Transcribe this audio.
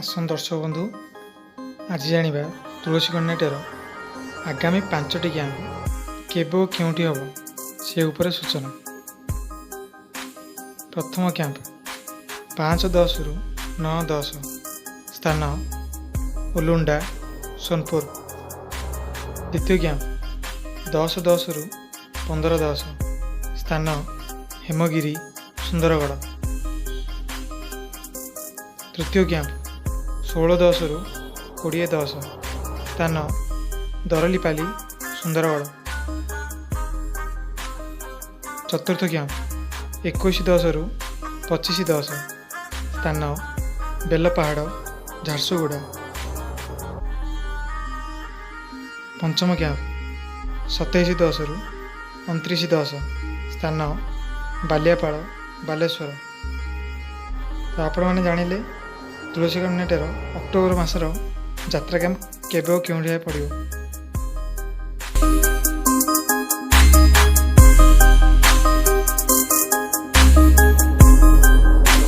ଆସନ୍ତୁ ଦର୍ଶକ ବନ୍ଧୁ, ଆଜି ଜାଣିବା ତୁଳସୀ କନ୍ୟାଟିର ଆଗାମୀ 5ଟି କ୍ୟାମ୍ପ କେବେ ଓ କେଉଁଠି ହେବ ସେ ଉପରେ ସୂଚନା। ପ୍ରଥମ କ୍ୟାମ୍ପ 5-10ରୁ 9-10, ସ୍ଥାନ ଉଲୁଣ୍ଡା, ସୋନପୁର। ଦ୍ୱିତୀୟ କ୍ୟାମ୍ପ 10-10ରୁ 15-10, ସ୍ଥାନ ହେମଗିରି, ସୁନ୍ଦରଗଡ଼। ତୃତୀୟ କ୍ୟାମ୍ପ 16-10ରୁ 20-10, ସ୍ଥାନ ଦରଲିପାଲି, ସୁନ୍ଦରଗଡ଼। ଚତୁର୍ଥ କ୍ୟାମ୍ପ 21-10ରୁ 25-10, ସ୍ଥାନ ବେଲପାହାଡ଼, ଝାରସୁଗୁଡ଼ା। ପଞ୍ଚମ କ୍ୟାମ୍ପ 27-10ରୁ 29-10, ସ୍ଥାନ ବାଲିଆପାଳ, ବାଲେଶ୍ୱର। ତ ଆପଣମାନେ ଜାଣିଲେ ତୁଳସୀ କନ୍ୟାଟିର ଅକ୍ଟୋବର ମାସର ଯାତ୍ରା କ୍ୟାମ୍ପ କେବେ ଓ କେଉଁଠି ପଡ଼ିବ।